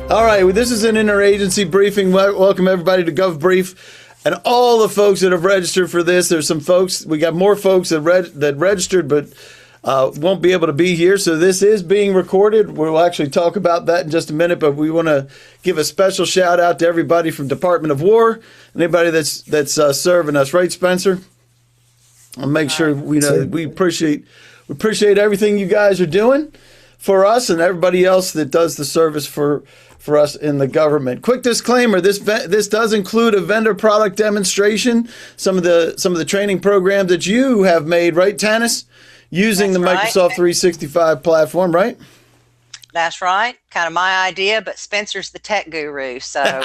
All right, well, this is an interagency briefing. Welcome everybody to GovBrief and all the folks that have registered for this. There's some folks, we got more folks that registered but won't be able to be here. So this is being recorded. We'll actually talk about that in just a minute, but we want to give a special shout out to everybody from Department of War, anybody that's serving us, right, Spencer? I'll make sure we know we appreciate everything you guys are doing for us and everybody else that does the service for us in the government. Quick disclaimer: this does include a vendor product demonstration. Some of the training programs that you have made, right, Tanis, using the Microsoft 365 platform, right? That's right. Kind of my idea, but Spencer's the tech guru, so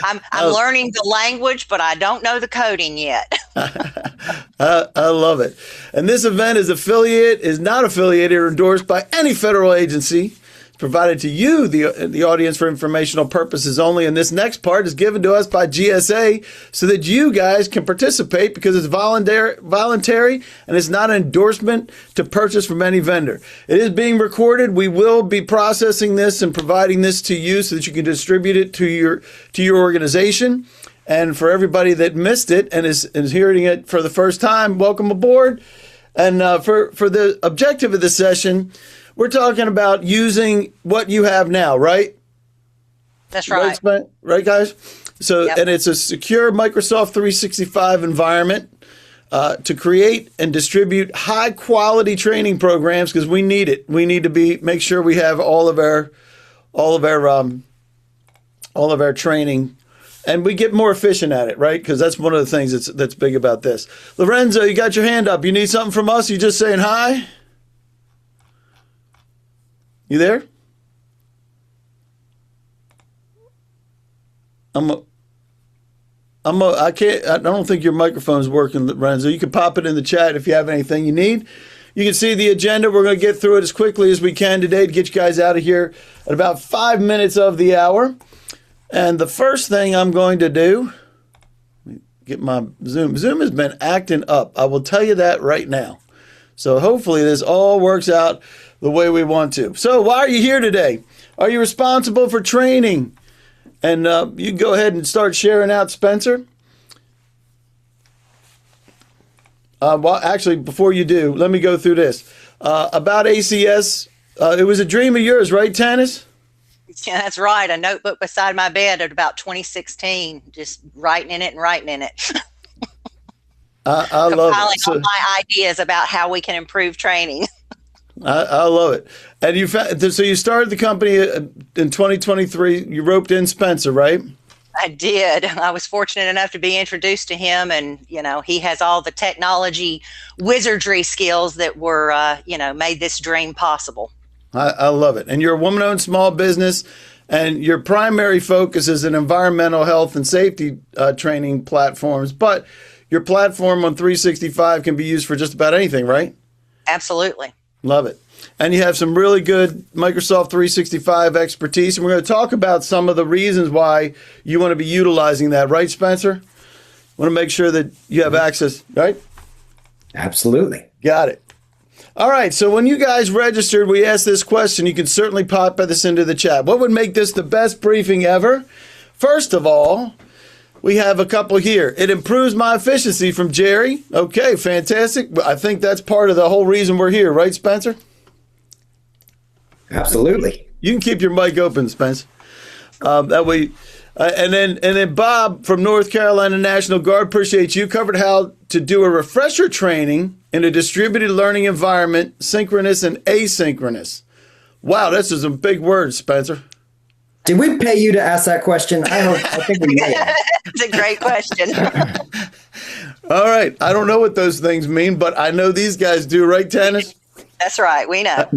I'm learning the language, but I don't know the coding yet. I love it. And this event is not affiliated or endorsed by any federal agency. It's provided to you, the audience, for informational purposes only. And this next part is given to us by GSA so that you guys can participate because it's voluntary and it's not an endorsement to purchase from any vendor. It is being recorded. We will be processing this and providing this to you so that you can distribute it to your organization. And for everybody that missed it and is hearing it for the first time, welcome aboard. And for the objective of the session, we're talking about using what you have now, right? That's right. Right, guys? So, yep. And it's a secure Microsoft 365 environment to create and distribute high quality training programs because we need it. We need to make sure we have all of our training. And we get more efficient at it, right? Because that's one of the things that's big about this. Lorenzo, you got your hand up. You need something from us? You just saying hi? You there? I don't think your microphone's working, Lorenzo. You can pop it in the chat if you have anything you need. You can see the agenda. We're going to get through it as quickly as we can today to get you guys out of here at about 5 minutes of the hour. And the first thing I'm going to do, get my Zoom. Zoom has been acting up. I will tell you that right now. So hopefully this all works out the way we want to. So why are you here today? Are you responsible for training? And you can go ahead and start sharing out, Spencer. Well, actually, before you do, let me go through this. About ACS, it was a dream of yours, right, Tanis? Yeah, that's right. A notebook beside my bed at about 2016, just writing in it. I love it. Compiling all my ideas about how we can improve training. I love it. And so you started the company in 2023. You roped in Spencer, right? I did. I was fortunate enough to be introduced to him, and he has all the technology wizardry skills that were made this dream possible. I love it. And you're a woman-owned small business, and your primary focus is in environmental health and safety training platforms. But your platform on 365 can be used for just about anything, right? Absolutely. Love it. And you have some really good Microsoft 365 expertise. And we're going to talk about some of the reasons why you want to be utilizing that. Right, Spencer? Want to make sure that you have access, right? Absolutely. Got it. All right. So when you guys registered, we asked this question. You can certainly pop this into the chat. What would make this the best briefing ever? First of all, we have a couple here. It improves my efficiency from Jerry. Okay, fantastic. I think that's part of the whole reason we're here, right, Spencer? Absolutely. You can keep your mic open, Spence. That way. And then Bob from North Carolina National Guard, appreciate you. Covered how to do a refresher training in a distributed learning environment, synchronous and asynchronous. Wow, that's some big words, Spencer. Did we pay you to ask that question? I think we may have. It's a great question. All right. I don't know what those things mean, but I know these guys do, right, Tanis? That's right. We know.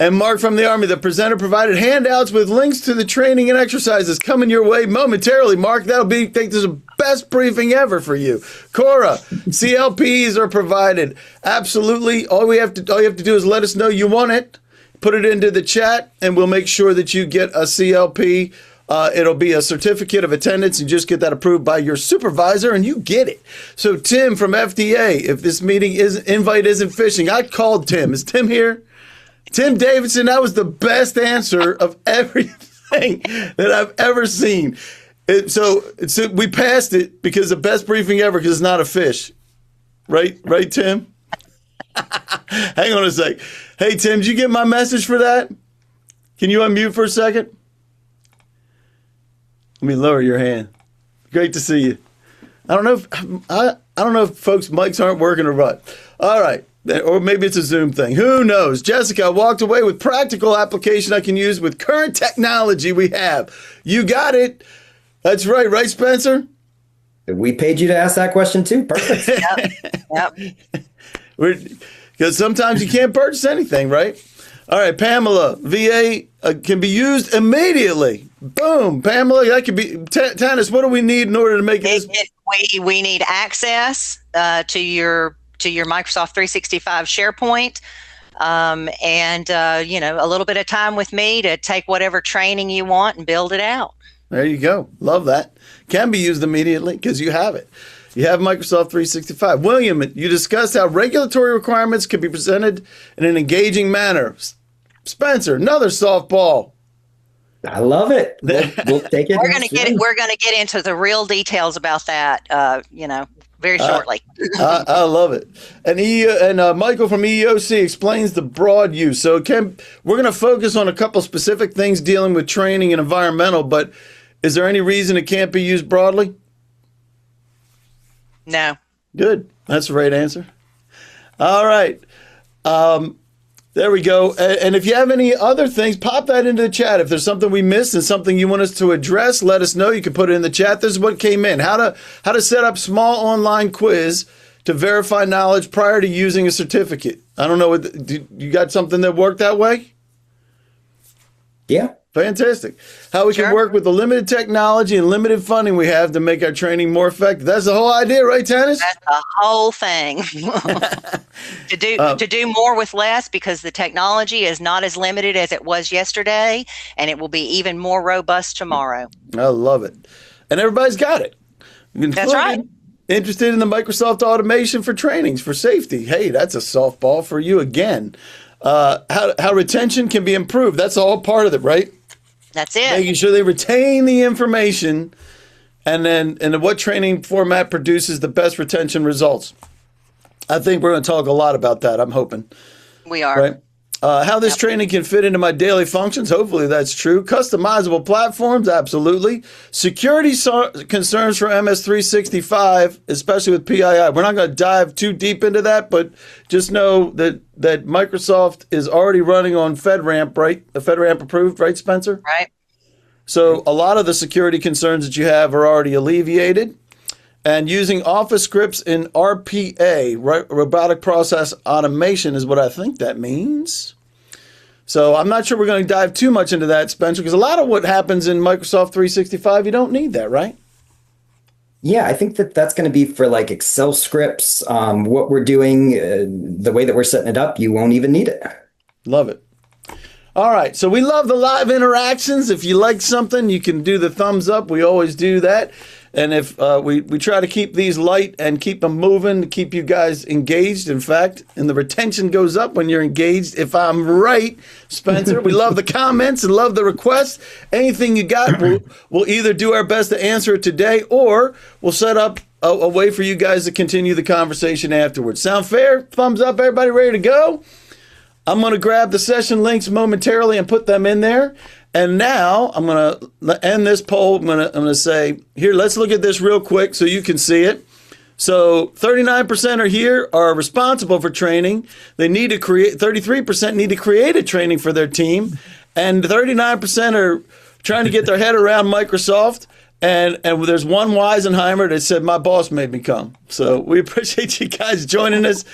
And Mark from the Army, the presenter provided handouts with links to the training and exercises coming your way momentarily. Mark, think this is the best briefing ever for you. Cora, CLPs are provided. Absolutely. All you have to do is let us know you want it. Put it into the chat, and we'll make sure that you get a CLP. It'll be a certificate of attendance. You just get that approved by your supervisor, and you get it. So Tim from FDA, if this invite isn't phishing, I called Tim. Is Tim here? Tim Davidson, that was the best answer of everything. thing that I've ever seen. So we passed it because the best briefing ever because it's not a fish. Right, Tim? Hang on a sec. Hey, Tim, did you get my message for that? Can you unmute for a second? Let me lower your hand. Great to see you. I don't know if folks' mics aren't working or what. All right. Or maybe it's a Zoom thing. Who knows? Jessica walked away with practical application I can use with current technology we have. You got it. That's right, Spencer? We paid you to ask that question too. Perfect. Yep. Because sometimes you can't purchase anything, right? All right, Pamela, VA can be used immediately. Boom, Pamela, that could be. Tanis, what do we need in order to make this? We need access to your Microsoft 365 SharePoint, and a little bit of time with me to take whatever training you want and build it out. There you go. Love that. Can be used immediately because you have it. You have Microsoft 365. William, you discussed how regulatory requirements can be presented in an engaging manner. Spencer, another softball. I love it. We'll take it. We're going to get into the real details about that, very shortly. I love it. And Michael from EEOC explains the broad use. So we're going to focus on a couple specific things dealing with training and environmental, but is there any reason it can't be used broadly? No. Good. That's the right answer. All right. There we go. And if you have any other things, pop that into the chat. If there's something we missed and something you want us to address, let us know. You can put it in the chat. This is what came in. How to set up small online quiz to verify knowledge prior to using a certificate. I don't know. You got something that worked that way? Yeah. Fantastic. How we can work with the limited technology and limited funding we have to make our training more effective. That's the whole idea, right, Tanis? That's the whole thing. to do more with less, because the technology is not as limited as it was yesterday, and it will be even more robust tomorrow. I love it. And everybody's got it. That's right. Interested in the Microsoft automation for trainings for safety. Hey, that's a softball for you again. How retention can be improved. That's all part of it, right? That's it. Making sure they retain the information, and what training format produces the best retention results. I think we're going to talk a lot about that. I'm hoping. We are. Right. How this training can fit into my daily functions. Hopefully that's true. Customizable platforms. Absolutely. Security concerns for MS365, especially with PII. We're not going to dive too deep into that, but just know that Microsoft is already running on FedRAMP, right? The FedRAMP approved, right, Spencer? Right. So a lot of the security concerns that you have are already alleviated. And using Office scripts in RPA, robotic process automation, is what I think that means. So I'm not sure we're going to dive too much into that, Spencer, because a lot of what happens in Microsoft 365, you don't need that, right? Yeah, I think that's going to be for like Excel scripts. What we're doing, the way that we're setting it up, you won't even need it. Love it. All right, so we love the live interactions. If you like something, you can do the thumbs up. We always do that. And if we try to keep these light and keep them moving to keep you guys engaged. In fact, and the retention goes up when you're engaged. If I'm right, Spencer, we love the comments and love the requests. Anything you got, we'll either do our best to answer it today, or we'll set up a way for you guys to continue the conversation afterwards. Sound fair? Thumbs up, everybody ready to go? I'm going to grab the session links momentarily and put them in there. And now I'm going to end this poll. I'm going to say, here, let's look at this real quick so you can see it. So 39% are here, are responsible for training. They need to create, 33% need to create a training for their team. And 39% are trying to get their head around Microsoft. And there's one Weisenheimer that said, my boss made me come. So we appreciate you guys joining us.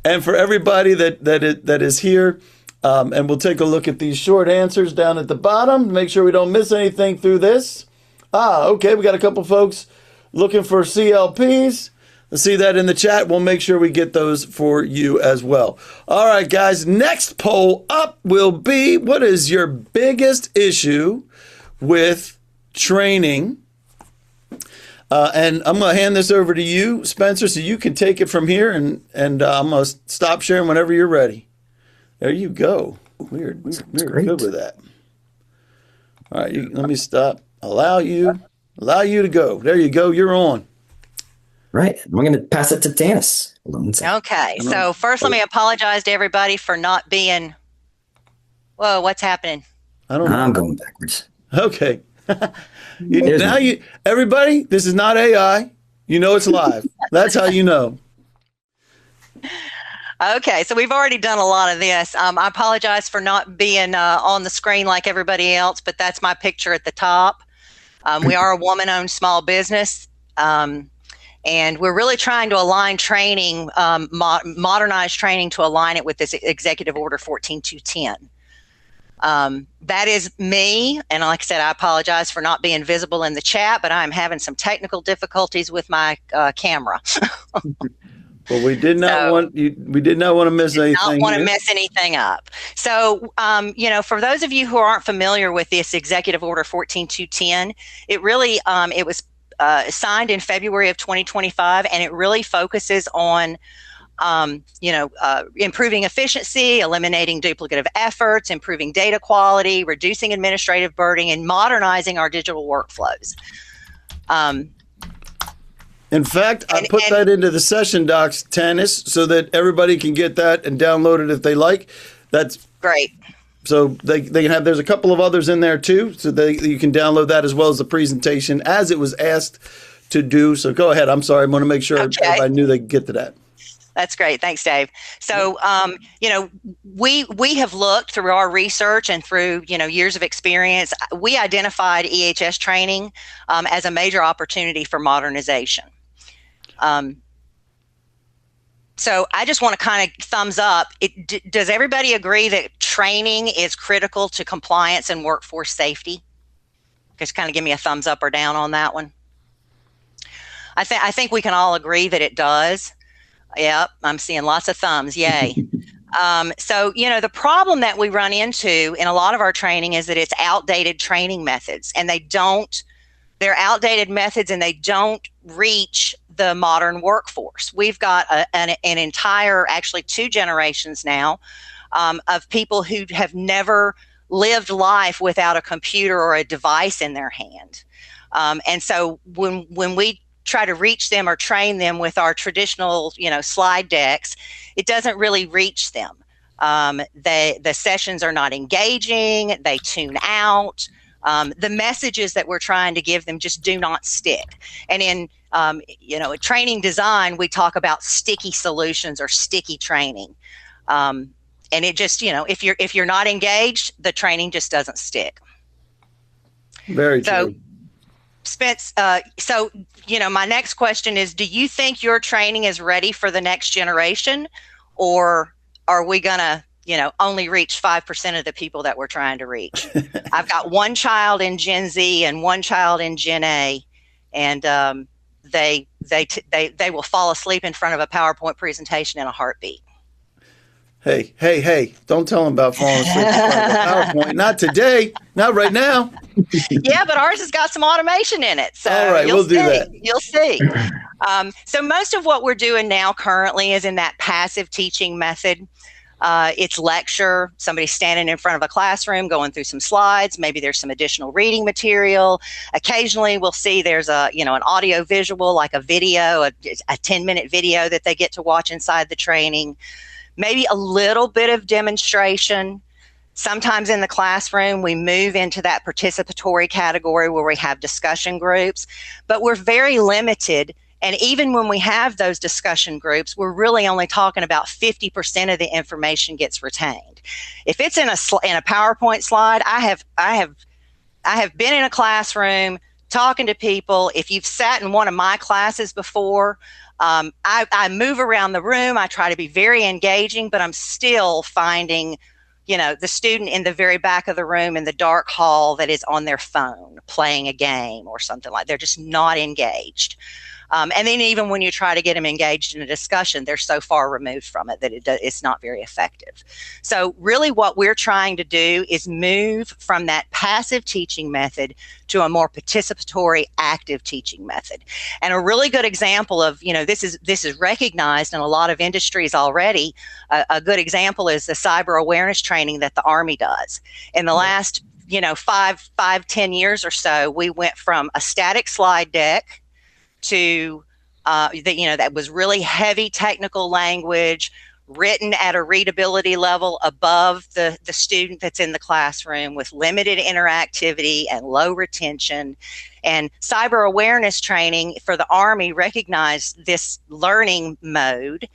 And for everybody that is here, and we'll take a look at these short answers down at the bottom. Make sure we don't miss anything through this. Okay, we got a couple folks looking for CLPs. Let's see that in the chat. We'll make sure we get those for you as well. All right, guys, next poll up will be, what is your biggest issue with training? And I'm going to hand this over to you, Spencer, so you can take it from here, and I'm going to stop sharing whenever you're ready. There you go. We're good with that. All right, let me stop. Allow you to go. There you go. You're on. Right. I'm going to pass it to Tanis. Hold on one second. Okay. So first, let me apologize to everybody for not being. Whoa, what's happening? I don't know. I'm going backwards. Okay. There's me. Everybody, this is not AI. You know it's live. That's how you know. Okay, so we've already done a lot of this. I apologize for not being on the screen like everybody else, but that's my picture at the top. We are a woman-owned small business, and we're really trying to align training, modernize training to align it with this Executive Order 14210. That is me, and like I said, I apologize for not being visible in the chat, but I'm having some technical difficulties with my camera. Well, we did not want to miss anything. Not want to mess anything up. So, for those of you who aren't familiar with this Executive Order 14210, it really it was signed in February of 2025, and it really focuses on improving efficiency, eliminating duplicative efforts, improving data quality, reducing administrative burden, and modernizing our digital workflows. In fact, I put that into the session docs, Tanis, so that everybody can get that and download it if they like. That's great. So they can have. There's a couple of others in there too, so you can download that as well as the presentation as it was asked to do. So go ahead. I'm sorry. I want to make sure everybody knew they could get to that. That's great. Thanks, Dave. So, we have looked through our research and through, years of experience. We identified EHS training as a major opportunity for modernization. So I just want to kind of thumbs up. Does everybody agree that training is critical to compliance and workforce safety? Just kind of give me a thumbs up or down on that one. I think we can all agree that it does. Yep, I'm seeing lots of thumbs. Yay. So, the problem that we run into in a lot of our training is that it's outdated training methods, and they're outdated methods and they don't reach the modern workforce. We've got an entire, actually 2 generations now of people who have never lived life without a computer or a device in their hand. And so when we try to reach them or train them with our traditional, slide decks, it doesn't really reach them. The sessions are not engaging, they tune out. The messages that we're trying to give them just do not stick. And in, training design, we talk about sticky solutions or sticky training. And it just, if you're not engaged, the training just doesn't stick. Very true. Spence, my next question is, do you think your training is ready for the next generation, or are we going to, only reach 5% of the people that we're trying to reach? I've got one child in Gen Z and one child in Gen A, and they will fall asleep in front of a PowerPoint presentation in a heartbeat. Hey, don't tell them about falling asleep in front of a PowerPoint. Not today. Not right now. Yeah, but ours has got some automation in it. So all right, we'll do that. You'll see. So most of what we're doing now currently is in that passive teaching method. It's lecture, somebody standing in front of a classroom, going through some slides. Maybe there's some additional reading material. Occasionally we'll see there's an audio visual, like a video, a 10-minute video that they get to watch inside the training. Maybe a little bit of demonstration. Sometimes in the classroom, we move into that participatory category where we have discussion groups, but we're very limited. And even when we have those discussion groups, we're really only talking about 50% of the information gets retained. If it's in a PowerPoint slide, I have been in a classroom talking to people. If you've sat in one of my classes before, I move around the room. I try to be very engaging, but I'm still finding, the student in the very back of the room in the dark hall that is on their phone playing a game or something like that. They're just not engaged. And then even when you try to get them engaged in a discussion, they're so far removed from it that it's not very effective. So really what we're trying to do is move from that passive teaching method to a more participatory, active teaching method. And a really good example of, this is recognized in a lot of industries already. A good example is the cyber awareness training that the Army does. In the last 10 years or so, we went from a static slide deck to that was really heavy technical language written at a readability level above the student that's in the classroom, with limited interactivity and low retention. And cyber awareness training for the Army recognized this learning mode,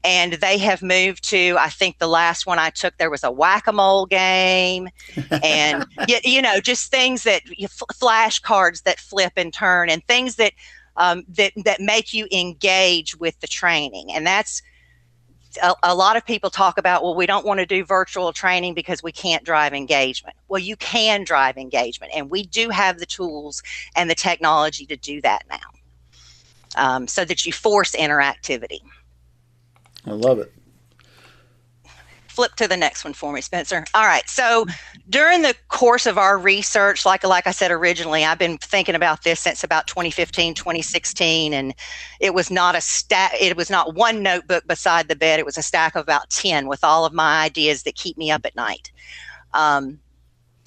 and they have moved to, I think the last one I took, there was a whack-a-mole game and, just things that, flashcards that flip and turn, and things that make you engage with the training. And that's, a lot of people talk about, well, we don't want to do virtual training because we can't drive engagement. Well, you can drive engagement, and we do have the tools and the technology to do that now, so that you force interactivity. I love it. Flip to the next one for me, Spencer. All right. So during the course of our research, like I said originally, I've been thinking about this since about 2015, 2016, and it was not one notebook beside the bed. It was a stack of about 10 with all of my ideas that keep me up at night.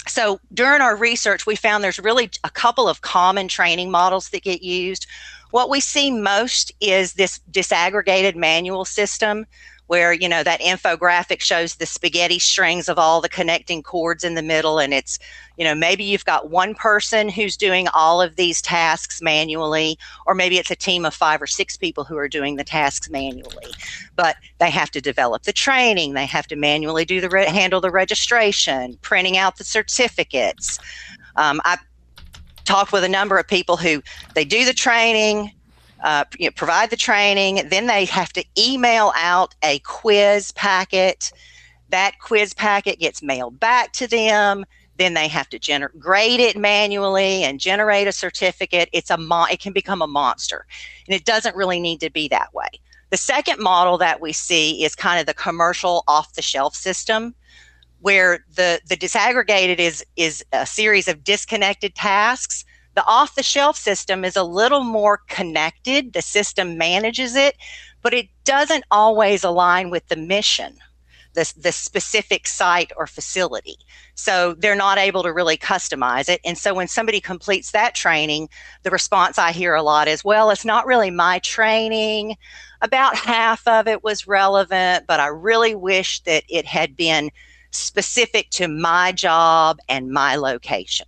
So during our research, we found there's really a couple of common training models that get used. What we see most is this disaggregated manual system, where, that infographic shows the spaghetti strings of all the connecting cords in the middle. And it's, maybe you've got one person who's doing all of these tasks manually, or maybe it's a team of 5 or 6 people who are doing the tasks manually. But they have to develop the training. They have to manually handle the registration, printing out the certificates. I talked with a number of people who they do the training, provide the training, then they have to email out a quiz packet. That quiz packet gets mailed back to them. Then they have to grade it manually and generate a certificate. It can become a monster, and it doesn't really need to be that way. The second model that we see is kind of the commercial off-the-shelf system, where the disaggregated is a series of disconnected tasks. The off-the-shelf system is a little more connected. The system manages it, but it doesn't always align with the mission, the specific site or facility. So they're not able to really customize it. And so when somebody completes that training, the response I hear a lot is, well, it's not really my training. About half of it was relevant, but I really wish that it had been specific to my job and my location.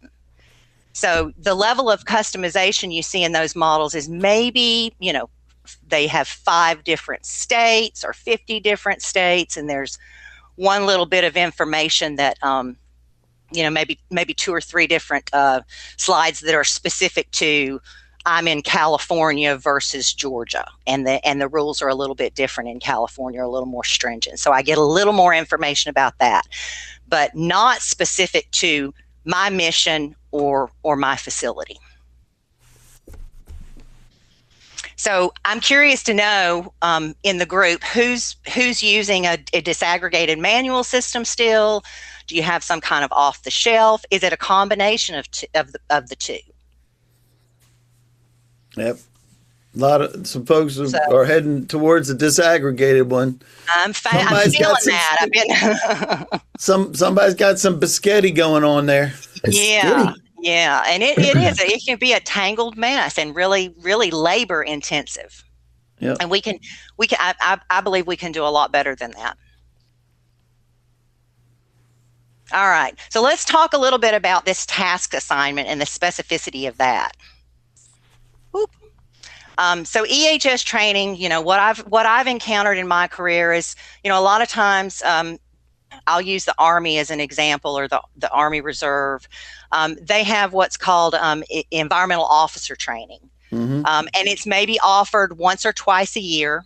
So the level of customization you see in those models is maybe, they have 5 different states or 50 different states, and there's one little bit of information that, maybe 2 or 3 different slides that are specific to, I'm in California versus Georgia, and the rules are a little bit different in California, a little more stringent. So I get a little more information about that, but not specific to my mission or my facility. So I'm curious to know, in the group, who's using a disaggregated manual system still? Do you have some kind of off the shelf? Is it a combination of the two? Yep. Some folks are heading towards the disaggregated one. I'm feeling that. Somebody's got some biscotti going on there. Yeah, and it is. It can be a tangled mess and really, really labor intensive. Yeah, and we can. I believe we can do a lot better than that. All right, so let's talk a little bit about this task assignment and the specificity of that. Whoop. So EHS training, what I've encountered in my career is, a lot of times, I'll use the Army as an example, or the Army Reserve. They have what's called environmental officer training. Mm-hmm. And it's maybe offered once or twice a year.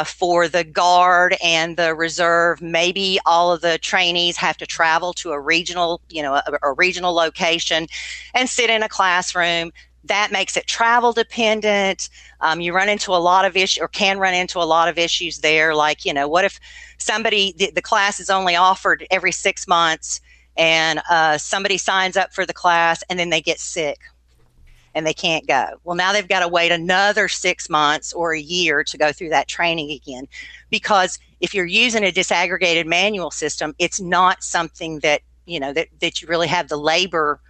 For the Guard and the Reserve, maybe all of the trainees have to travel to a regional, a regional location and sit in a classroom. That makes it travel dependent. You run into a lot of issues, or can run into a lot of issues there. Like, what if the class is only offered every 6 months, and somebody signs up for the class and then they get sick and they can't go? Well, now they've got to wait another 6 months or a year to go through that training again. Because if you're using a disaggregated manual system, it's not something that that you really have the labor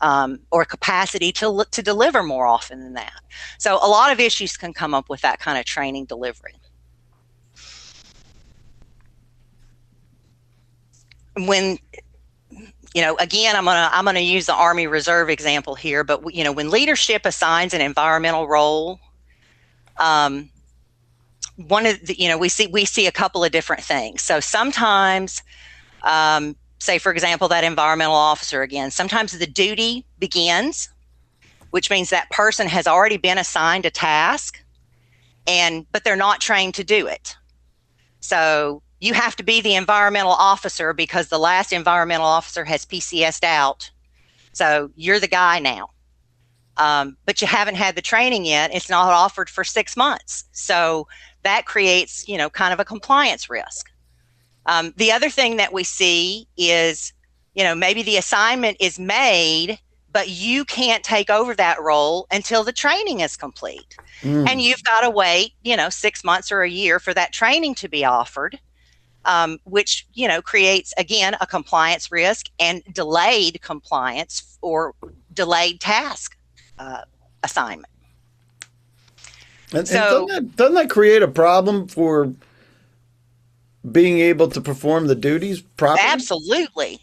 or capacity to deliver more often than that. So a lot of issues can come up with that kind of training delivery. When, again, I'm gonna use the Army Reserve example here, but when leadership assigns an environmental role, one of the, we see a couple of different things. So sometimes, say for example, that environmental officer again, sometimes the duty begins, which means that person has already been assigned a task, but they're not trained to do it. So you have to be the environmental officer because the last environmental officer has PCS'd out. So you're the guy now. But you haven't had the training yet. It's not offered for 6 months. So that creates, kind of a compliance risk. The other thing that we see is, maybe the assignment is made, but you can't take over that role until the training is complete. And you've got to wait, 6 months or a year for that training to be offered, which, creates, again, a compliance risk and delayed compliance or delayed task assignment. And doesn't that create a problem for being able to perform the duties properly?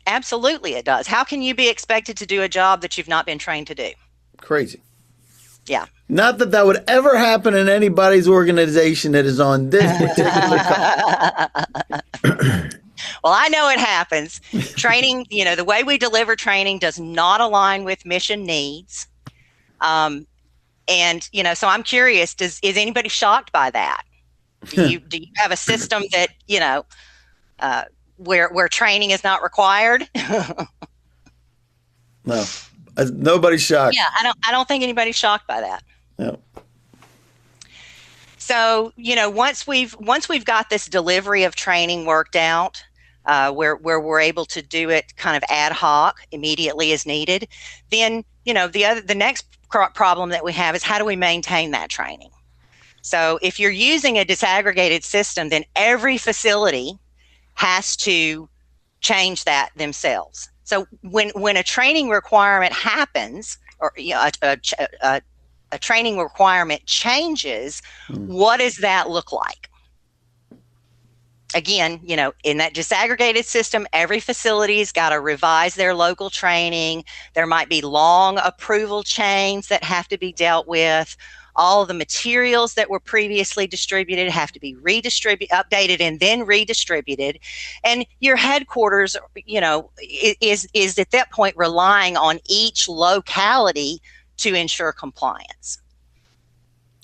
Absolutely it does. How can you be expected to do a job that you've not been trained to do? Crazy. Yeah. Not that would ever happen in anybody's organization that is on this particular call. Well, I know it happens. Training, the way we deliver training does not align with mission needs. So I'm curious, is anybody shocked by that? Do you have a system that, where training is not required? No, nobody's shocked. Yeah, I don't think anybody's shocked by that. No. So, once we've got this delivery of training worked out, where we're able to do it kind of ad hoc immediately as needed, then, the next problem that we have is how do we maintain that training? So if you're using a disaggregated system, then every facility has to change that themselves. So when a training requirement happens, or a training requirement changes, what does that look like? Again, in that disaggregated system, every facility's got to revise their local training. There might be long approval chains that have to be dealt with. All of the materials that were previously distributed have to be updated and then redistributed. And your headquarters, is at that point relying on each locality to ensure compliance.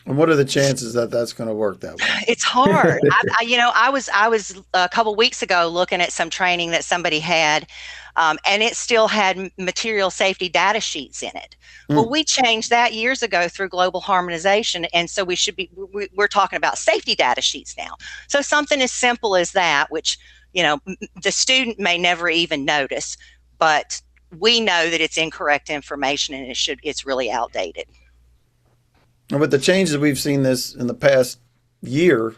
And what are the chances that that's going to work that way? It's hard. I was a couple weeks ago looking at some training that somebody had, and it still had material safety data sheets in it. Well, we changed that years ago through global harmonization, and so we're talking about safety data sheets now. So something as simple as that, which the student may never even notice, but we know that it's incorrect information and it's really outdated. And with the changes we've seen this in the past year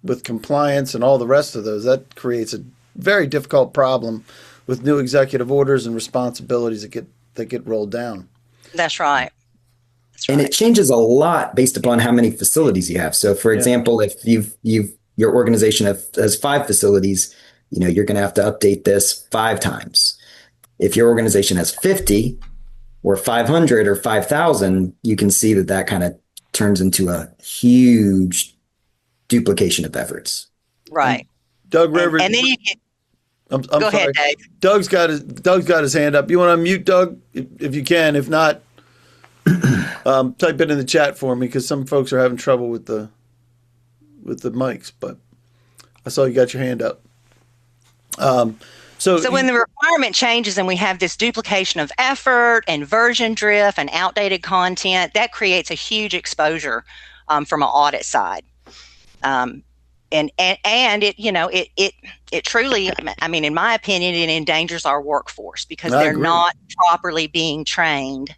with compliance and all the rest of those, that creates a very difficult problem with new executive orders and responsibilities that get rolled down. That's right. And it changes a lot based upon how many facilities you have. So for example, if your organization has 5 facilities, you're going to have to update this 5 times. If your organization has 50 or 500 or 5,000, you can see that kind of turns into a huge duplication of efforts. Right. Doug Rivers. And then you get. I'm Go sorry. ahead, Dave. Doug's got his hand up. You want to unmute Doug if you can. If not, type it in the chat for me because some folks are having trouble with the mics. But I saw you got your hand up. So when the requirement changes and we have this duplication of effort and version drift and outdated content, that creates a huge exposure from an audit side. And it truly, in my opinion, it endangers our workforce because they're not properly being trained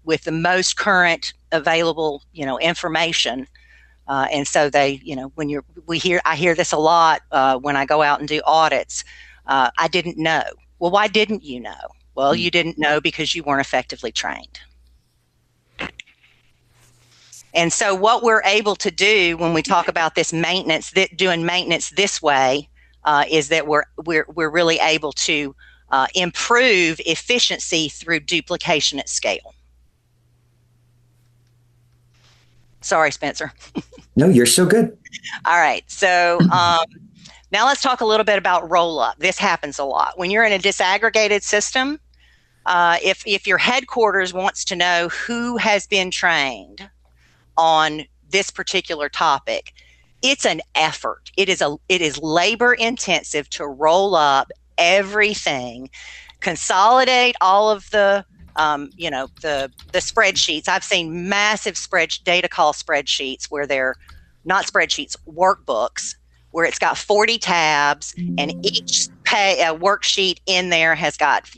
with the most current available, information. And so they, I hear this a lot when I go out and do audits. I didn't know. Well, why didn't you know? Well, you didn't know because you weren't effectively trained. And so what we're able to do when we talk about this maintenance, doing maintenance this way, is that we're really able to improve efficiency through duplication at scale. Sorry, Spencer. No, you're so good. All right. So now let's talk a little bit about roll-up. This happens a lot. When you're in a disaggregated system, if your headquarters wants to know who has been trained on this particular topic, it's an effort. It is labor intensive to roll up everything, consolidate all of the the spreadsheets. I've seen massive data call spreadsheets where they're not spreadsheets, workbooks, where it's got 40 tabs, and each worksheet in there has got,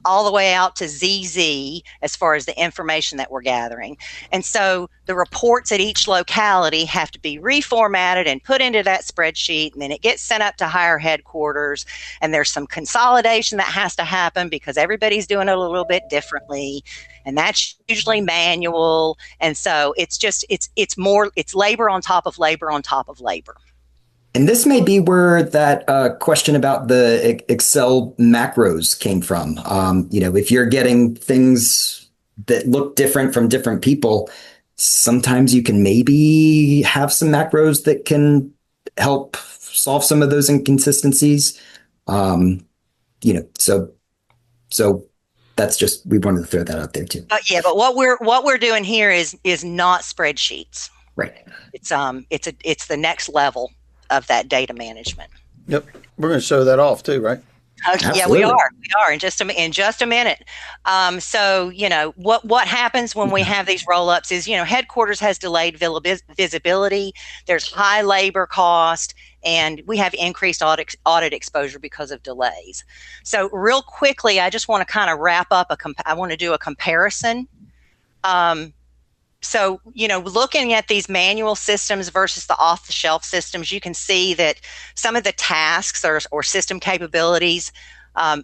all the way out to ZZ as far as the information that we're gathering. And so the reports at each locality have to be reformatted and put into that spreadsheet, and then it gets sent up to higher headquarters, and there's some consolidation that has to happen because everybody's doing it a little bit differently, and that's usually manual. And so it's labor on top of labor on top of labor. And this may be where that question about the Excel macros came from. If you're getting things that look different from different people, sometimes you can maybe have some macros that can help solve some of those inconsistencies. So that's just, we wanted to throw that out there too. But what we're doing here is not spreadsheets. Right. It's the next level of that data management. Yep. We're going to show that off too, right? Okay. Yeah, we are in just a minute. So, what happens when we have these roll-ups is, headquarters has delayed visibility, there's high labor cost, and we have increased audit exposure because of delays. So real quickly, I just want to kind of wrap up I want to do a comparison. So, looking at these manual systems versus the off-the-shelf systems, you can see that some of the tasks or system capabilities,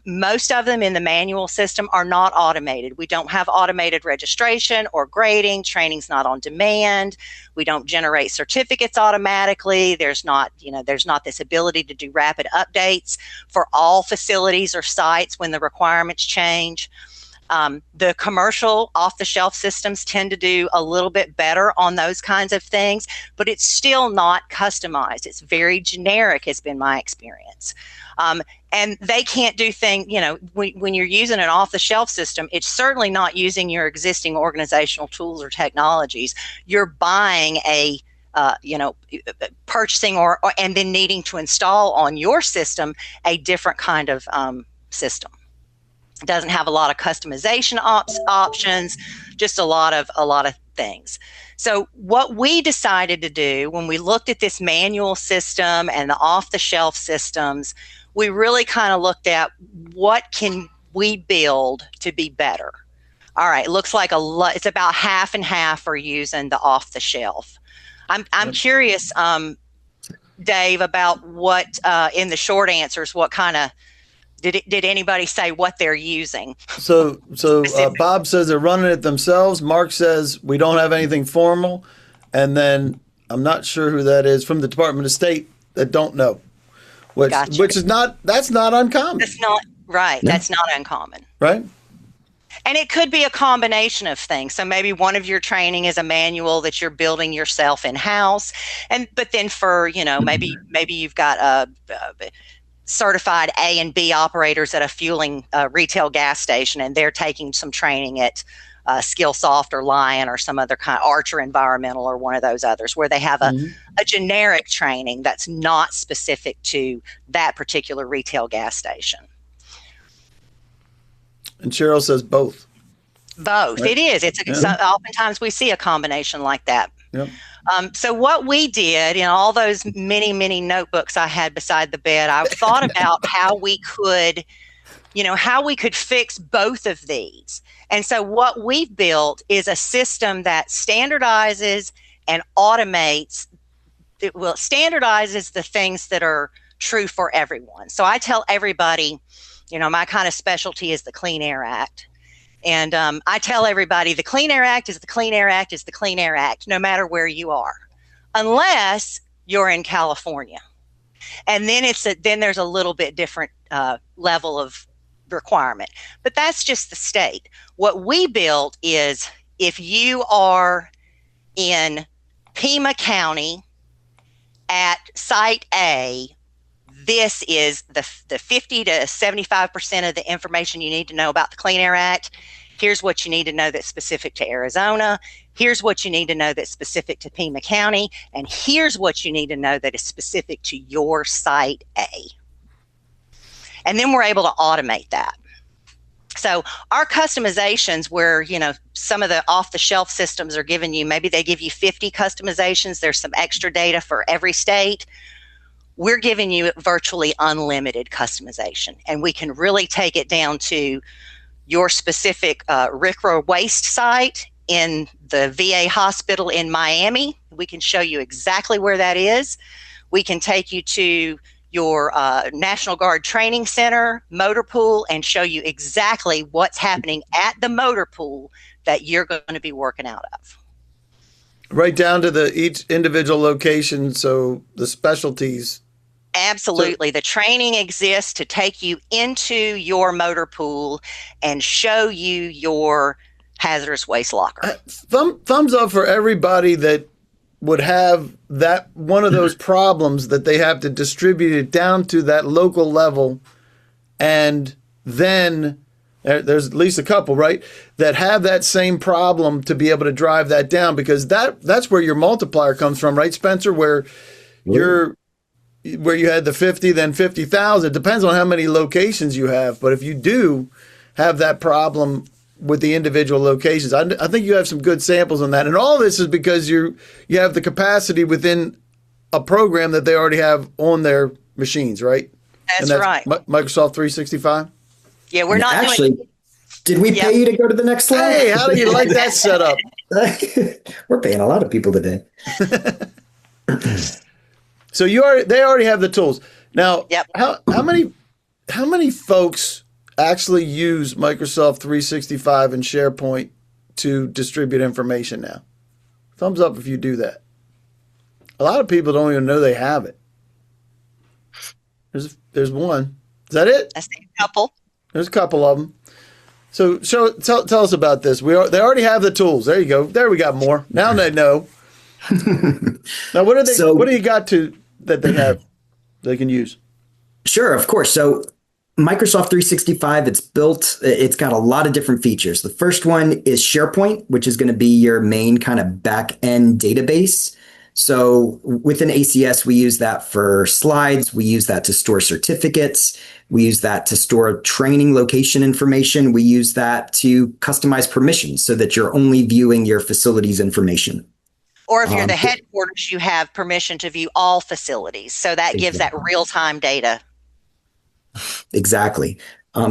most of them in the manual system are not automated. We don't have automated registration or grading. Training's not on demand. We don't generate certificates automatically. There's not this ability to do rapid updates for all facilities or sites when the requirements change. The commercial off-the-shelf systems tend to do a little bit better on those kinds of things, but it's still not customized. It's very generic, has been my experience. And they can't do things, when you're using an off-the-shelf system, it's certainly not using your existing organizational tools or technologies. You're buying purchasing and then needing to install on your system a different kind of system. It doesn't have a lot of customization options, just a lot of things. So what we decided to do when we looked at this manual system and the off-the-shelf systems, we really kind of looked at what can we build to be better. All right, it looks like it's about half and half are using the off-the-shelf. I'm curious, Dave, about what in the short answers, what kind of did anybody say what they're using? So Bob says they're running it themselves. Mark says we don't have anything formal, and then I'm not sure who that is from the Department of State that don't know, which is not uncommon. That's not right. No. That's not uncommon. Right. And it could be a combination of things. So maybe one of your training is a manual that you're building yourself in-house, but then for maybe you've got a certified A and B operators at a fueling retail gas station, and they're taking some training at Skillsoft or Lion or some other kind, Archer Environmental or one of those others, where they have a generic training that's not specific to that particular retail gas station. And Cheryl says both. Both. Right? It is. Oftentimes we see a combination like that. Yep. So what we did in all those many, many notebooks I had beside the bed, I thought about how we could fix both of these. And so what we've built is a system that standardizes and automates. Standardizes the things that are true for everyone. So I tell everybody, my kind of specialty is the Clean Air Act. And I tell everybody the Clean Air Act is the Clean Air Act is the Clean Air Act, no matter where you are, unless you're in California. And then then there's a little bit different level of requirement. But that's just the state. What we built is if you are in Pima County at Site A, this is the 50 to 75% of the information you need to know about the Clean Air Act. Here's what you need to know that's specific to Arizona. Here's what you need to know that's specific to Pima County. And here's what you need to know that is specific to your Site A. And then we're able to automate that. So our customizations where, some of the off-the-shelf systems are giving you, maybe they give you 50 customizations. There's some extra data for every state. We're giving you virtually unlimited customization. And we can really take it down to your specific RCRA waste site in the VA hospital in Miami. We can show you exactly where that is. We can take you to your National Guard Training Center motor pool and show you exactly what's happening at the motor pool that you're going to be working out of. Right down to each individual location, so the specialties. Absolutely. The training exists to take you into your motor pool and show you your hazardous waste locker. Thumbs up for everybody that would have that one of those problems that they have to distribute it down to that local level. And then there's at least a couple, right, that have that same problem to be able to drive that down, because that's where your multiplier comes from, right, Spencer, where you had the 50, then 50,000. It depends on how many locations you have. But if you do have that problem with the individual locations, I think you have some good samples on that. And all this is because you have the capacity within a program that they already have on their machines, right? That's right. Microsoft 365? Yeah, we're not actually, did we pay you to go to the next slide? Hey, how do you like that setup? We're paying a lot of people today. So they already have the tools. Now, yep. How many folks actually use Microsoft 365 and SharePoint to distribute information now? Thumbs up if you do that. A lot of people don't even know they have it. There's one. Is that it? I see a couple. There's a couple of them. So tell us about this. They already have the tools. There you go. There we got more. Now they know. Now what do you got that they can use? Sure, of course. So Microsoft 365, it's got a lot of different features. The first one is SharePoint, which is going to be your main kind of back-end database. So within ACS, we use that for slides. We use that to store certificates. We use that to store training location information. We use that to customize permissions so that you're only viewing your facility's information. Or if you're the headquarters, you have permission to view all facilities. So that gives that real-time data. Exactly.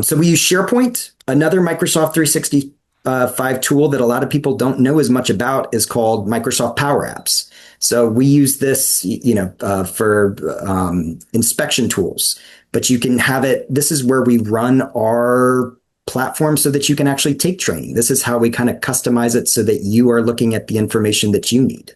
So we use SharePoint. Another Microsoft 365 tool that a lot of people don't know as much about is called Microsoft Power Apps. So we use this, for inspection tools, but you can have it. This is where we run our platform so that you can actually take training. This is how we kind of customize it so that you are looking at the information that you need.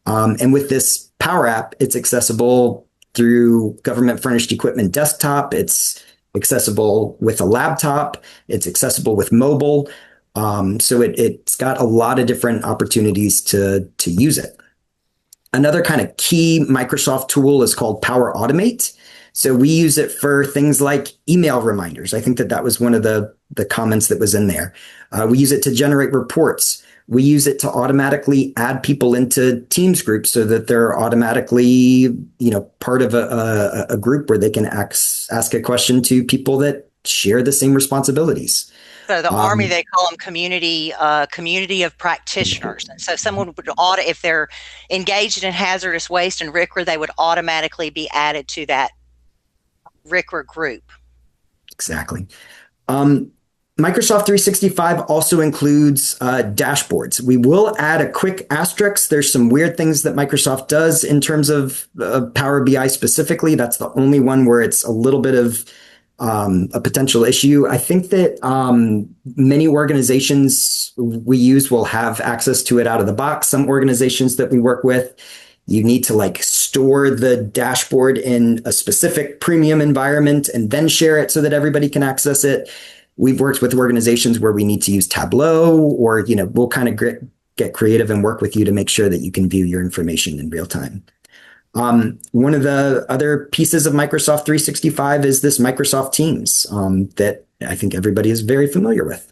And with this Power App, it's accessible through government furnished equipment desktop. It's accessible with a laptop. It's accessible with mobile. So it's got a lot of different opportunities to use it. Another kind of key Microsoft tool is called Power Automate. So we use it for things like email reminders. I think that was one of the comments that was in there. We use it to generate reports. We use it to automatically add people into Teams groups so that they're automatically, part of a group where they can ask a question to people that share the same responsibilities. So the Army, they call them community of practitioners. And so someone would if they're engaged in hazardous waste and RCRA, they would automatically be added to that RCRA group. Exactly. Microsoft 365 also includes dashboards. We will add a quick asterisk. There's some weird things that Microsoft does in terms of Power BI specifically. That's the only one where it's a little bit of a potential issue. I think that many organizations we use will have access to it out of the box. Some organizations that we work with, you need to like store the dashboard in a specific premium environment and then share it so that everybody can access it. We've worked with organizations where we need to use Tableau, or, we'll kind of get creative and work with you to make sure that you can view your information in real time. One of the other pieces of Microsoft 365 is this Microsoft Teams that I think everybody is very familiar with.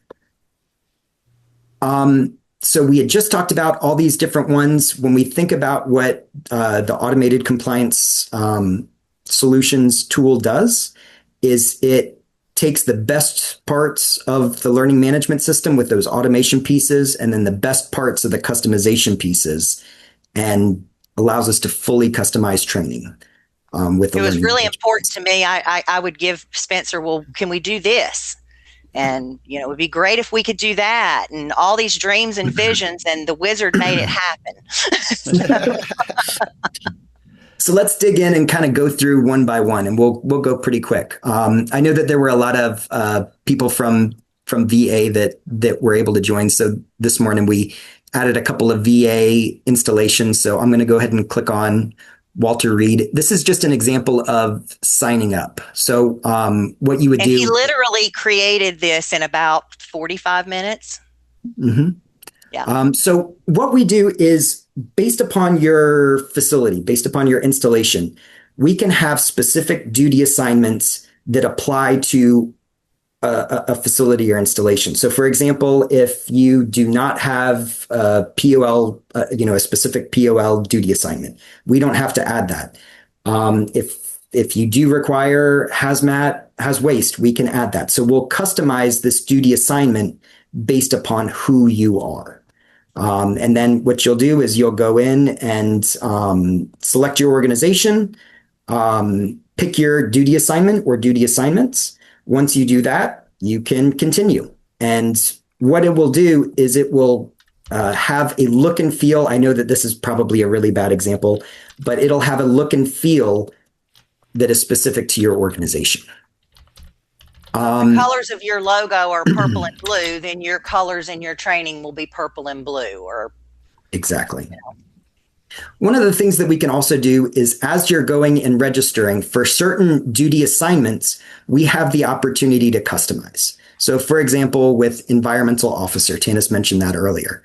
So we had just talked about all these different ones. When we think about what the automated compliance solutions tool does, is it takes the best parts of the learning management system with those automation pieces, and then the best parts of the customization pieces, and allows us to fully customize training with the learning. It was really important to me. I would give Spencer, well, can we do this? And, it would be great if we could do that, and all these dreams and visions, and the wizard made it happen. So let's dig in and kind of go through one by one, and we'll go pretty quick. I know that there were a lot of people from VA that were able to join. So this morning we added a couple of VA installations. So I'm going to go ahead and click on Walter Reed. This is just an example of signing up. So what you would do. He literally created this in about 45 minutes. Mm-hmm. Yeah. So what we do is, based upon your facility, based upon your installation, we can have specific duty assignments that apply to a facility or installation. So for example, if you do not have a POL, a specific POL duty assignment, we don't have to add that. If you do require hazmat, haz waste, we can add that. So we'll customize this duty assignment based upon who you are. And then what you'll do is you'll go in and select your organization, pick your duty assignment or duty assignments. Once you do that, you can continue. And what it will do is it will have a look and feel. I know that this is probably a really bad example, but it'll have a look and feel that is specific to your organization. The colors of your logo are purple and blue, then your colors in your training will be purple and blue. Or exactly. One of the things that we can also do is, as you're going and registering for certain duty assignments, we have the opportunity to customize. So for example, with environmental officer, Tanis mentioned that earlier.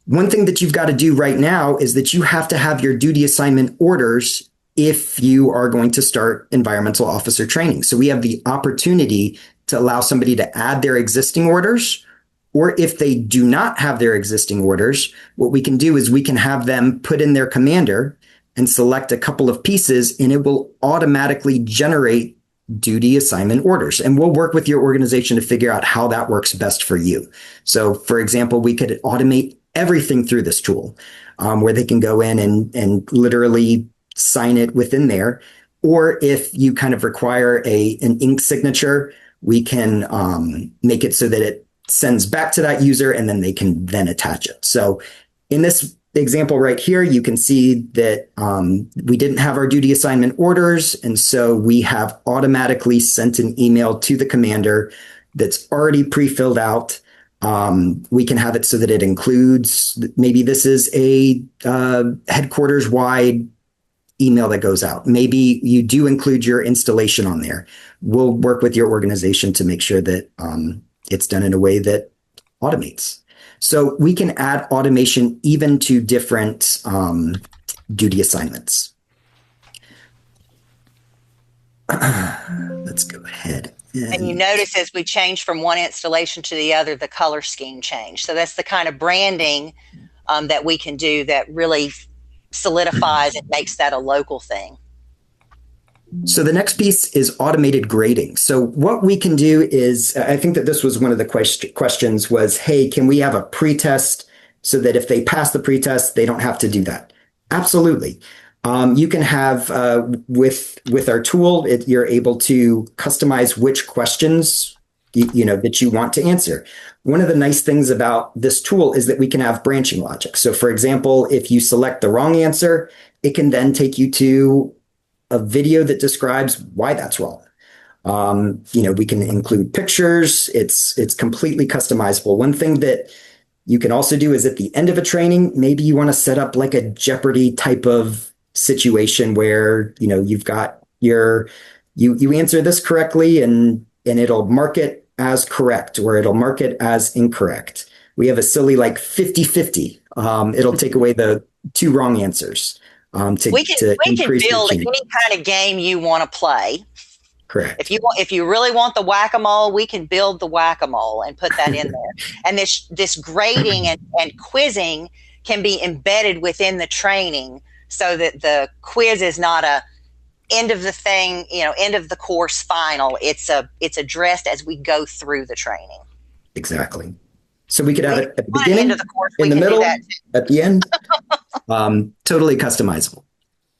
One thing that you've got to do right now is that you have to have your duty assignment orders if you are going to start environmental officer training. So we have the opportunity to allow somebody to add their existing orders, or if they do not have their existing orders, what we can do is we can have them put in their commander and select a couple of pieces, and it will automatically generate duty assignment orders. And we'll work with your organization to figure out how that works best for you. So for example, we could automate everything through this tool, where they can go in and literally sign it within there. Or if you kind of require an ink signature, we can make it so that it sends back to that user, and then they can then attach it. So in this example right here, you can see that we didn't have our duty assignment orders. And so we have automatically sent an email to the commander that's already pre-filled out. We can have it so that it includes, maybe this is a headquarters wide email that goes out. Maybe you do include your installation on there. We'll work with your organization to make sure that it's done in a way that automates. So we can add automation even to different duty assignments. Let's go ahead. And you notice as we change from one installation to the other, the color scheme changed. So that's the kind of branding that we can do that really solidifies and makes that a local thing. So the next piece is automated grading. So what we can do is, I think that this was one of the questions was, hey, can we have a pretest so that if they pass the pretest, they don't have to do that? Absolutely. You can have, with our tool, you're able to customize which questions that you want to answer. One of the nice things about this tool is that we can have branching logic. So for example, if you select the wrong answer, it can then take you to a video that describes why that's wrong. We can include pictures. It's completely customizable. One thing that you can also do is at the end of a training, maybe you want to set up like a Jeopardy type of situation where, you've got you answer this correctly and it'll mark it as correct or it'll mark it as incorrect. We have a silly like 50-50. It'll take away the two wrong answers. We can build any kind of game you want to play. Correct. If you really want the whack-a-mole, we can build the whack-a-mole and put that in there. And this grading and quizzing can be embedded within the training so that the quiz is not a end of the thing, end of the course final. It's addressed as we go through the training. Exactly. So we could have it at the beginning, in the middle, at the end. Totally customizable.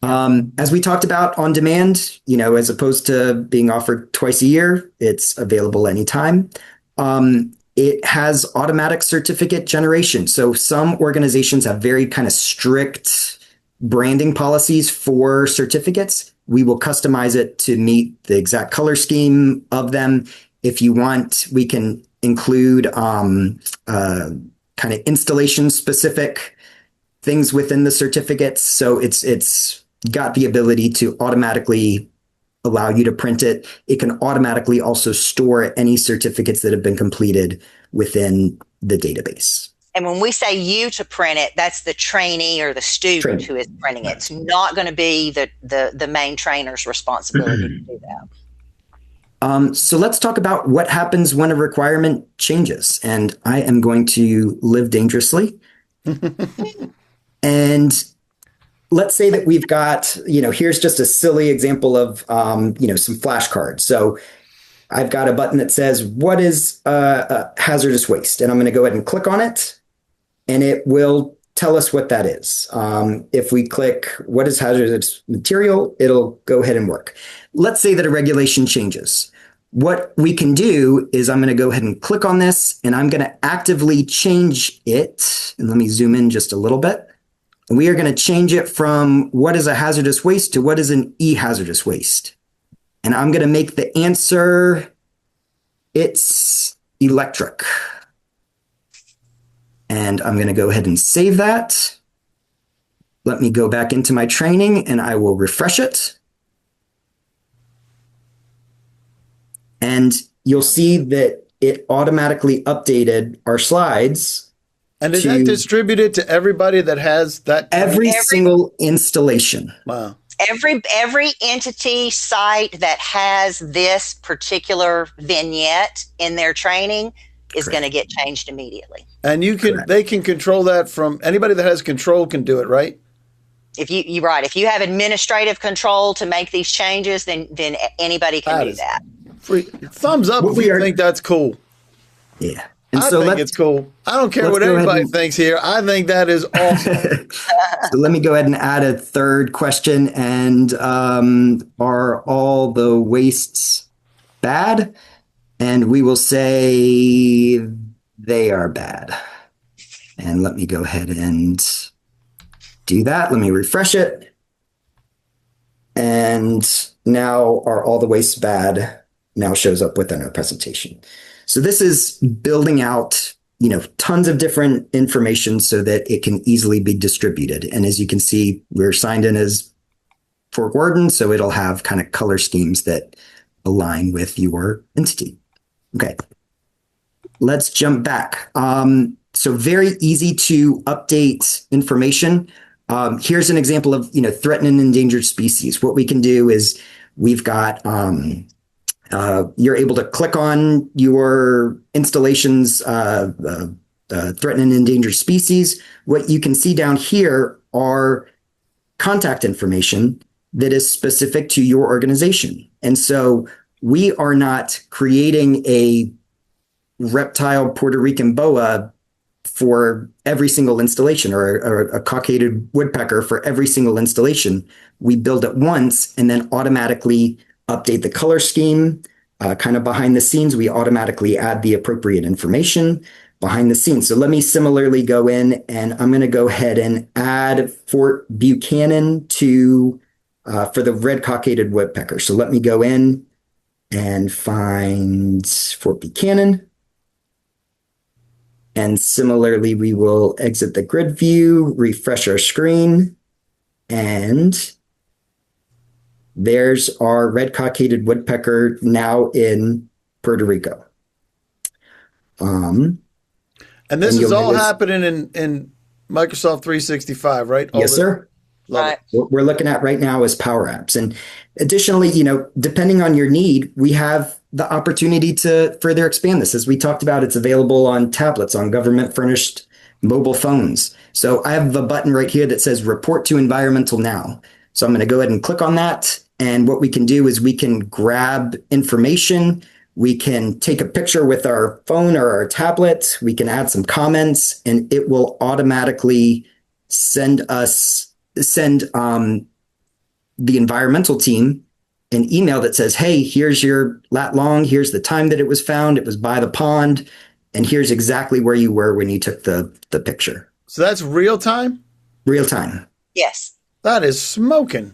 As we talked about on demand, as opposed to being offered twice a year, it's available anytime. It has automatic certificate generation. So some organizations have very kind of strict branding policies for certificates. We will customize it to meet the exact color scheme of them. If you want, we can include kind of installation specific things within the certificates. So it's got the ability to automatically allow you to print it. It can automatically also store any certificates that have been completed within the database. And when we say you to print it, that's the trainee or the student who is printing it. It's not going to be the main trainer's responsibility to do that. So let's talk about what happens when a requirement changes. And I am going to live dangerously. And let's say that we've got, here's just a silly example of, some flashcards. So I've got a button that says, what is hazardous waste? And I'm going to go ahead and click on it. And it will tell us what that is. If we click what is hazardous material, it'll go ahead and work. Let's say that a regulation changes. What we can do is I'm going to go ahead and click on this and I'm going to actively change it. And let me zoom in just a little bit. And we are going to change it from what is a hazardous waste to what is an e-hazardous waste. And I'm going to make the answer, it's electric. And I'm going to go ahead and save that. Let me go back into my training and I will refresh it. And you'll see that it automatically updated our slides. And is that distributed to everybody that has that? Every single installation. Wow. Every entity site that has this particular vignette in their training is going to get changed immediately. And they can control that from anybody that has control can do it, right? If you have administrative control to make these changes, then anybody can do that. Thumbs up if you think that's cool. Yeah. And I think it's cool. I don't care what anybody thinks here. I think that is awesome. So let me go ahead and add a third question. And are all the wastes bad? And we will say they are bad. And let me go ahead and do that. Let me refresh it. And now are all the wastes bad now shows up within our presentation. So this is building out, tons of different information so that it can easily be distributed. And as you can see, we're signed in as Fort Worden, so it'll have kind of color schemes that align with your entity. Okay, let's jump back. So very easy to update information. Here's an example of, threatened and endangered species. What we can do is we've got, you're able to click on your installation's threatened and endangered species. What you can see down here are contact information that is specific to your organization. And so we are not creating a reptile Puerto Rican boa for every single installation or a cockaded woodpecker for every single installation. We build it once and then automatically update the color scheme, kind of behind the scenes, we automatically add the appropriate information behind the scenes. So let me similarly go in and I'm going to go ahead and add Fort Buchanan to for the red cockaded woodpecker. So let me go in and find Fort Buchanan. And similarly, we will exit the grid view, refresh our screen, and there's our red cockaded woodpecker now in Puerto Rico. And this is all happening in Microsoft 365, right? Yes, sir. Right. What we're looking at right now is Power Apps. And additionally, depending on your need, we have the opportunity to further expand this. As we talked about, it's available on tablets, on government furnished mobile phones. So I have a button right here that says Report to Environmental Now. So I'm going to go ahead and click on that. And what we can do is we can grab information. We can take a picture with our phone or our tablet. We can add some comments, and it will automatically send the environmental team an email that says, hey, here's your lat long, here's the time that it was found, it was by the pond, and here's exactly where you were when you took the picture. So that's real time? Real time. Yes. That is smoking.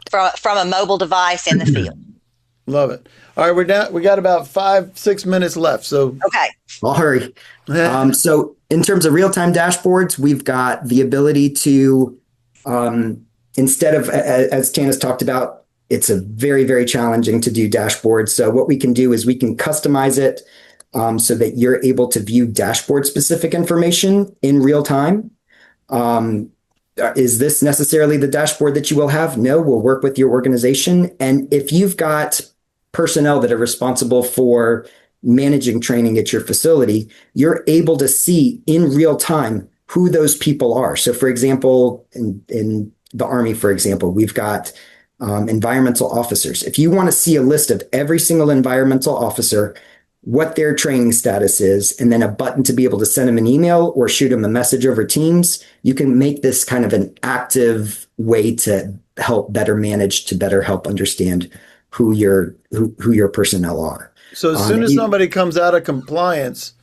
From a mobile device in the field. Love it. All right, we got about 5-6 minutes left. So okay. I'll hurry. So in terms of real-time dashboards, we've got the ability to, instead of, as Tana's talked about, it's a very, very challenging to do dashboards. So what we can do is we can customize it so that you're able to view dashboard-specific information in real time. Is this necessarily the dashboard that you will have? No, we'll work with your organization. And if you've got personnel that are responsible for managing training at your facility, you're able to see in real time who those people are. So for example, in the Army, for example, we've got environmental officers. If you want to see a list of every single environmental officer, what their training status is, and then a button to be able to send them an email or shoot them a message over Teams, you can make this kind of an active way to help better manage, to better help understand who your personnel are. So as soon as somebody comes out of compliance,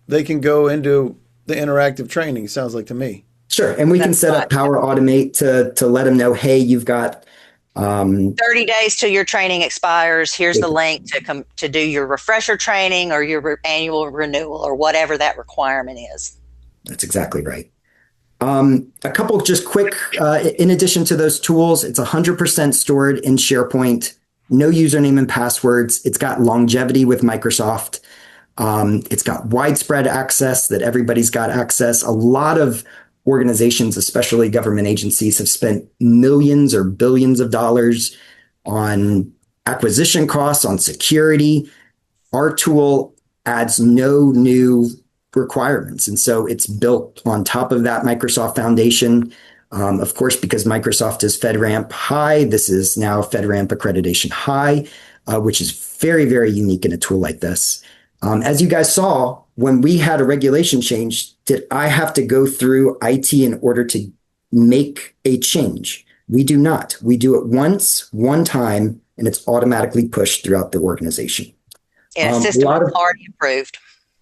they can go into the interactive training, sounds like to me. Sure. And we can set up Power Automate to let them know, hey, you've got 30 days till your training expires. Here's the link to do your refresher training or your annual renewal or whatever that requirement is. That's exactly right. A couple just quick, in addition to those tools, it's 100% stored in SharePoint, no username and passwords. It's got longevity with Microsoft. It's got widespread access that everybody's got access. A lot of organizations, especially government agencies, have spent millions or billions of dollars on acquisition costs, on security. Our tool adds no new requirements. And so it's built on top of that Microsoft foundation. Of course, because Microsoft is FedRAMP High, this is now FedRAMP Accreditation High, which is very, very unique in a tool like this. As you guys saw, when we had a regulation change, did I have to go through IT in order to make a change? We do not. We do it once, one time, and it's automatically pushed throughout the organization. Yeah, system is already approved.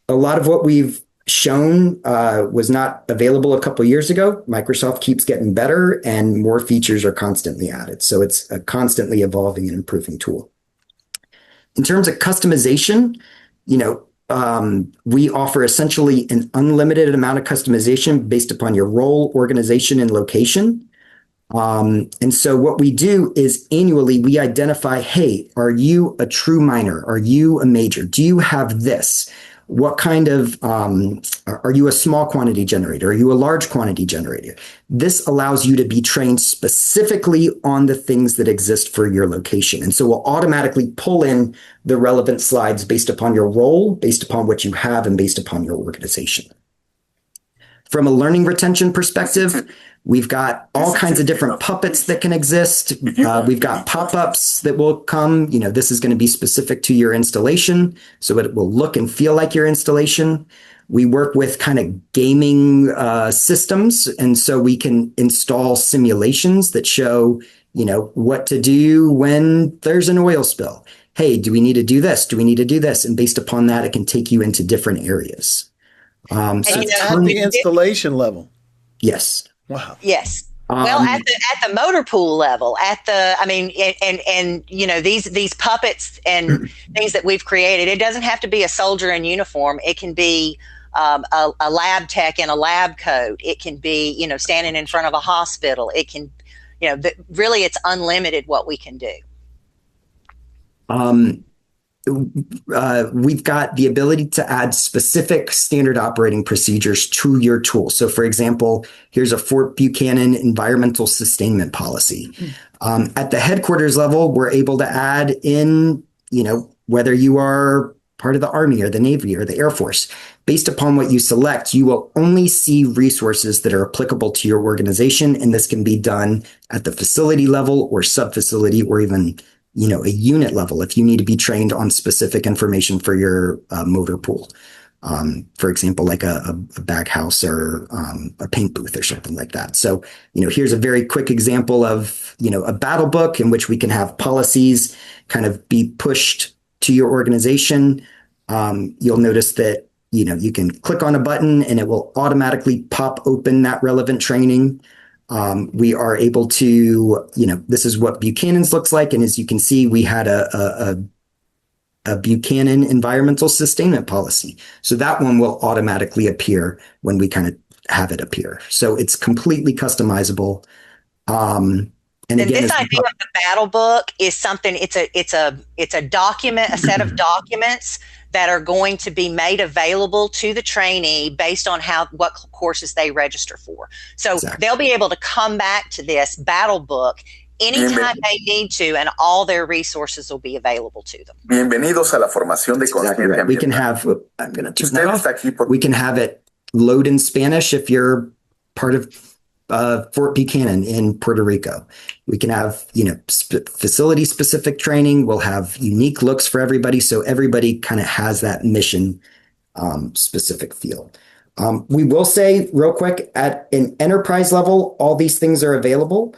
A lot of what we've shown was not available a couple of years ago. Microsoft keeps getting better and more features are constantly added. So it's a constantly evolving and improving tool. In terms of customization, we offer essentially an unlimited amount of customization based upon your role, organization, and location. And so what we do is annually we identify, hey, are you a true minor? Are you a major? Do you have this? What kind of, are you a small quantity generator? Are you a large quantity generator? This allows you to be trained specifically on the things that exist for your location. And so we'll automatically pull in the relevant slides based upon your role, based upon what you have, and based upon your organization. From a learning retention perspective, we've got all kinds of different puppets that can exist. We've got pop-ups that will come. This is going to be specific to your installation, so it will look and feel like your installation. We work with kind of gaming systems, and so we can install simulations that show, what to do when there's an oil spill. hey, do we need to do this? Do we need to do this? And based upon that, it can take you into different areas. So That's at the installation level. Yes. Wow. Yes. Well, at the motor pool level, and these puppets and things that we've created, it doesn't have to be a soldier in uniform. It can be a lab tech in a lab coat. It can be, standing in front of a hospital. It can, really it's unlimited what we can do. We've got the ability to add specific standard operating procedures to your tool. So for example, here's a Fort Buchanan environmental sustainment policy. At the headquarters level, we're able to add in, whether you are part of the Army or the Navy or the Air Force, based upon what you select, you will only see resources that are applicable to your organization. And this can be done at the facility level or sub-facility or even a unit level if you need to be trained on specific information for your motor pool. For example, like a bag house or a paint booth or something like that. So, here's a very quick example of, a battle book in which we can have policies kind of be pushed to your organization. You'll notice that, you can click on a button and it will automatically pop open that relevant training. We are able to, this is what Buchanan's looks like. And as you can see, we had a Buchanan environmental sustainment policy. So that one will automatically appear when we kind of have it appear. So it's completely customizable. And again, this idea of the battle book is something, it's a document, a set of documents that are going to be made available to the trainee based on what courses they register for. So They'll be able to come back to this battle book anytime they need to, and all their resources will be available to them. Bienvenidos a la formación de consciente ambiental. We can have, I'm going to turn that off. We can have it load in Spanish if you're part of Fort Buchanan in Puerto Rico. We can have, facility specific training. We'll have unique looks for everybody. So everybody kind of has that mission specific feel. We will say real quick at an enterprise level, all these things are available.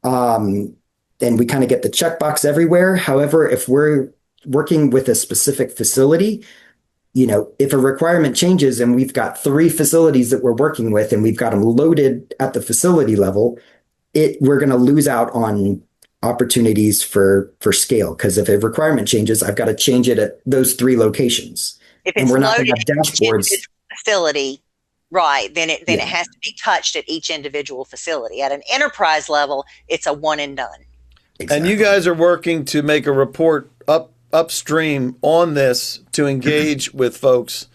And we kind of get the checkbox everywhere. However, if we're working with a specific facility, if a requirement changes and we've got 3 facilities that we're working with and we've got them loaded at the facility level, we're going to lose out on opportunities for scale. Because if a requirement changes, I've got to change it at those 3 locations. If it's and we're not loaded going to have dashboards. Facility, right, then it has to be touched at each individual facility. At an enterprise level, it's a one and done. Exactly. And you guys are working to make a report upstream on this to engage with folks,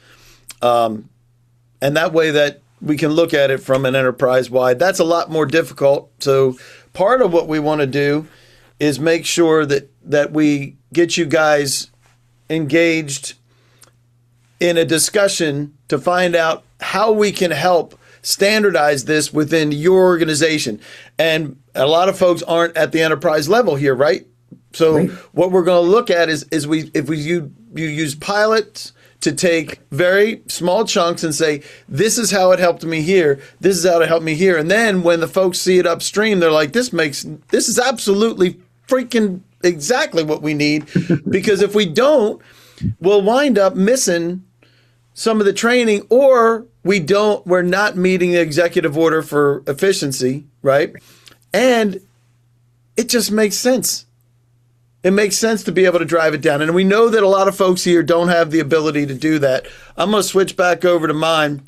and that way that we can look at it from an enterprise wide. That's a lot more difficult. So part of what we want to do is make sure that we get you guys engaged in a discussion to find out how we can help standardize this within your organization. And a lot of folks aren't at the enterprise level here, right? So what we're going to look at is if you use pilots to take very small chunks and say, this is how it helped me here. This is how it helped me here. And then when the folks see it upstream, they're like, this is absolutely freaking exactly what we need. Because if we don't, we'll wind up missing some of the training, or we're not meeting the executive order for efficiency, right? And it just makes sense. It makes sense to be able to drive it down. And we know that a lot of folks here don't have the ability to do that. I'm going to switch back over to mine.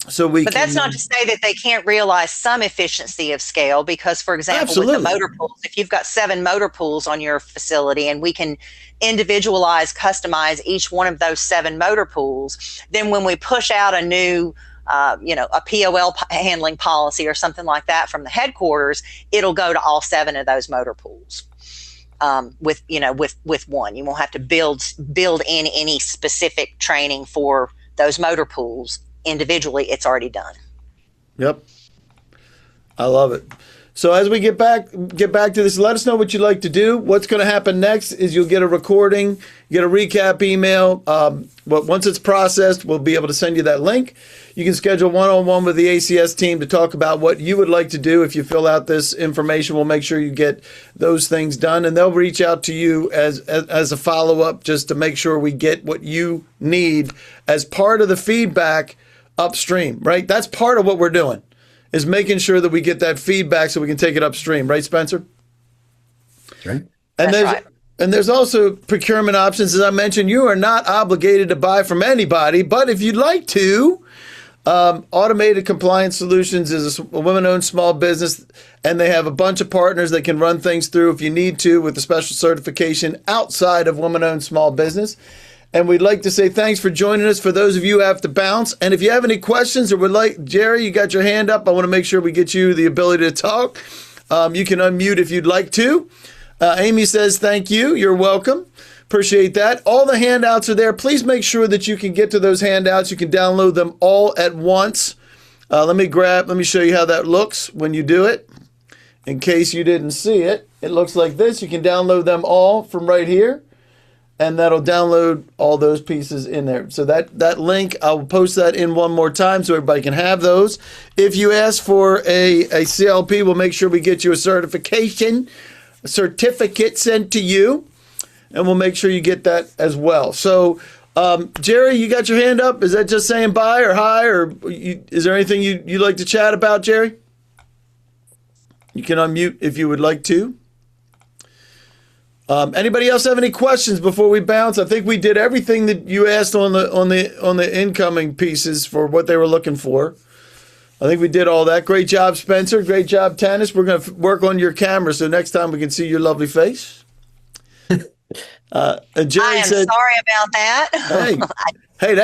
But that's not to say that they can't realize some efficiency of scale, because, for example, with the motor pools, if you've got 7 motor pools on your facility and we can individualize, customize each one of those 7 motor pools, then when we push out a new a POL handling policy or something like that from the headquarters, it'll go to all 7 of those motor pools. With one, you won't have to build in any specific training for those motor pools individually. It's already done. Yep. I love it. So as we get back to this, let us know what you'd like to do. What's going to happen next is you'll get a recording, get a recap email. But once it's processed, we'll be able to send you that link. You can schedule one-on-one with the ACS team to talk about what you would like to do. If you fill out this information, we'll make sure you get those things done, and they'll reach out to you as a follow-up just to make sure we get what you need as part of the feedback upstream, right? That's part of what we're doing, is making sure that we get that feedback so we can take it upstream. Right, Spencer? Right. And there's also procurement options. As I mentioned, you are not obligated to buy from anybody, but if you'd like to, Automated Compliance Solutions is a women-owned small business, and they have a bunch of partners that can run things through if you need to with a special certification outside of women-owned small business. And we'd like to say thanks for joining us. For those of you who have to bounce, and if you have any questions or would like, Jerry, you got your hand up. I want to make sure we get you the ability to talk. You can unmute if you'd like to. Amy says thank you. You're welcome. Appreciate that. All the handouts are there. Please make sure that you can get to those handouts. You can download them all at once. Let me show you how that looks when you do it. In case you didn't see it, it looks like this. You can download them all from right here, and that'll download all those pieces in there. So that link, I'll post that in one more time so everybody can have those. If you ask for a CLP, we'll make sure we get you a certificate sent to you, and we'll make sure you get that as well. So, Jerry, you got your hand up. Is that just saying bye or hi, or is there anything you'd like to chat about, Jerry? You can unmute if you would like to. Anybody else have any questions before we bounce? I think we did everything that you asked on the incoming pieces for what they were looking for. I think we did all that. Great job, Spencer. Great job, Tanis. We're going to work on your camera so next time we can see your lovely face. And Jerry I am sorry about that. Hey,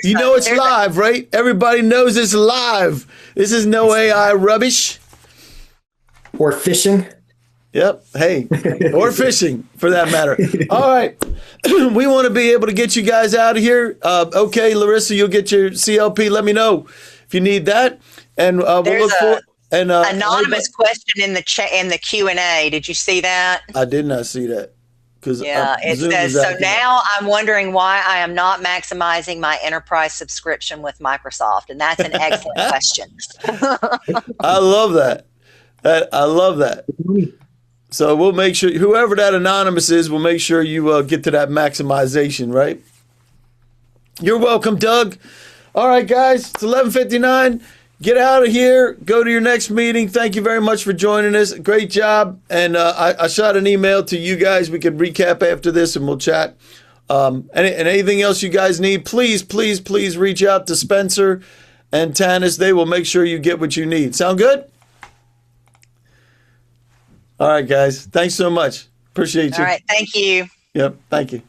it's live, right? Everybody knows it's live. This is no AI rubbish. Or phishing. Yep. Hey, or fishing for that matter. All right. We want to be able to get you guys out of here. Okay, Larissa, you'll get your CLP. Let me know if you need that. And we'll look for an anonymous question in the chat in the Q&A. Did you see that? I did not see that. Yeah, it says, so now I'm wondering why I am not maximizing my enterprise subscription with Microsoft. And that's an excellent question. I love that. I love that. So we'll make sure, whoever that anonymous is, we'll make sure you get to that maximization, right? You're welcome, Doug. All right, guys, it's 11:59. Get out of here. Go to your next meeting. Thank you very much for joining us. Great job. And I shot an email to you guys. We could recap after this and we'll chat. And anything else you guys need, please reach out to Spencer and Tanis. They will make sure you get what you need. Sound good? All right, guys. Thanks so much. Appreciate you. All right. Thank you. Yep. Thank you.